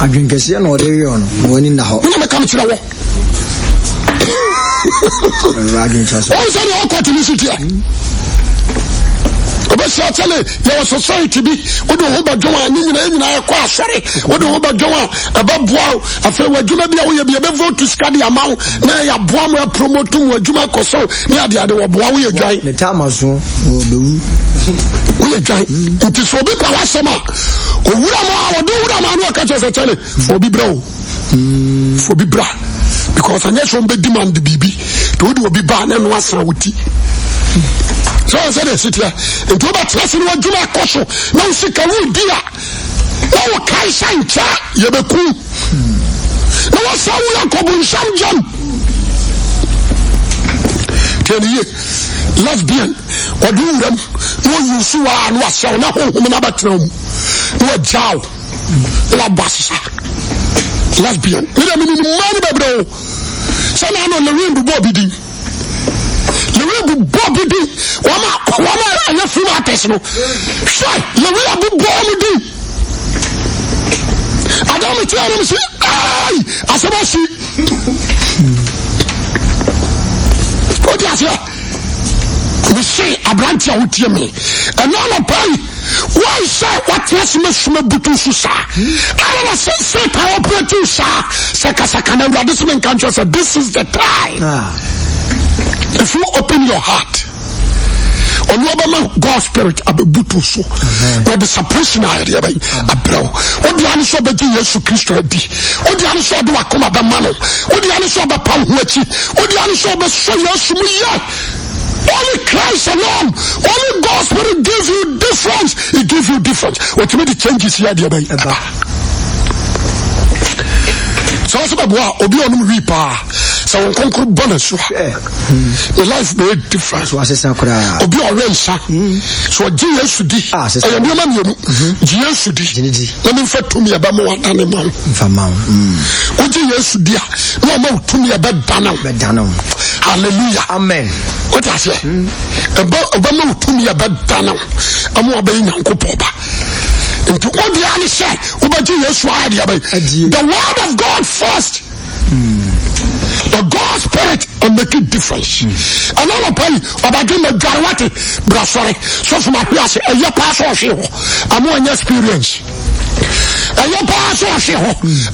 I drink a sin or they on when in the house. When I come to the wall. Oh, is any awkward to listen to you? But tell you, your society be, what do you do? I quite sorry. What do you do? About wow, I feel what you may be able to study amount. Now you are born promoting what you might so near the other boy. We are dry. The time was so. We are dry. It is for people last summer. Oh, what do I catch us a tell for be bro. For be bra. Because I guess one be demand the BB. To be banned and was with so I said, sit here. And to about lesson what you are caution. No sick a wood dear. No kai shine cha, you be cool. No, I saw we are cobble some jump. Kenny, lesbian, or do them, no you see one was so now home in Abatrum, no jow, la bassa, lesbian, we don't mean money, bro. Some are on the ring, Bobby D. The ring, Bobby D. One, and a few artists, no. Shy, the real Bobby D. I don't tell him, say, I said, I see. What does he? We say, a branch out to me. And all of pay. Why say what yes, Miss Butusa? I don't say, I operate to Sa. Sakasakana, this man country said, this is the time. If you open your heart, on God's spirit, I be butuso. But the suppression idea, I blow. What the answer be Jesus Christ ready? What the answer do I come about mano? What the answer about power? What the answer about so yes? Only Christ alone, only God's spirit gives you difference. It gives you difference. What you mean the changes here, dear baby? So what's about what? Obi on reaper. So on conquer bonus. The life very different. So I say Obi already sa. So Jesus should be. I am your man. Jesus should be. Let me for to me about more than a man. Jesus should be. No more to me about Dano. Hallelujah. Amen. What I say? About to me about Dano. I'm more being Uncle Papa. Into what the other say about Jesus. The word of God first. The God spirit and make it difference. And all of them about doing the Garwati, Brasori, so from my place, and your pass or show, I'm one experience. And your pass or show,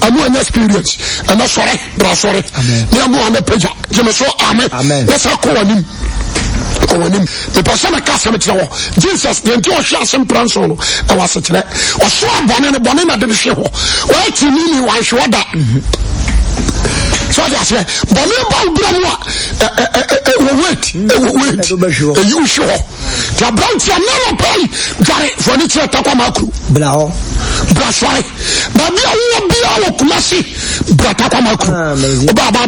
I'm one experience. And that's sorry, Brasori, near more on the page. Jimmy, amen. Let's call him. The person a customer Jesus, the entire Shasam Pranson, I was a today, or so bonnet at the show. Why to me, why should that? So I say, but wait, you sure? The branch you never pay, Gary, furniture, Takamaku, Blau, Braswai, but you will be our Kumasi, Bratamaku, Baba,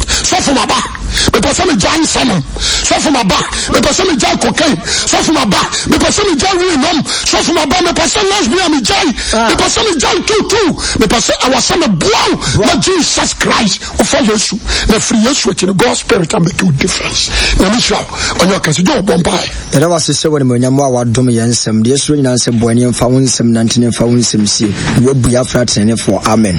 so from my back. The person is John Salmon, so from my back, the person is John Cocaine, so from my back, the person is John William, so from my back, the person loves me, I'm John, the person is John too, the person, I was son of Brown, but Jesus Christ, of all you, the free you in the God spirit and make you difference. Let me show on your case, you don't buy. And I was to say when Yamawa Domian, some dear swing answer, Boynian found some 19 and found some sea, will be after 10 for Amen.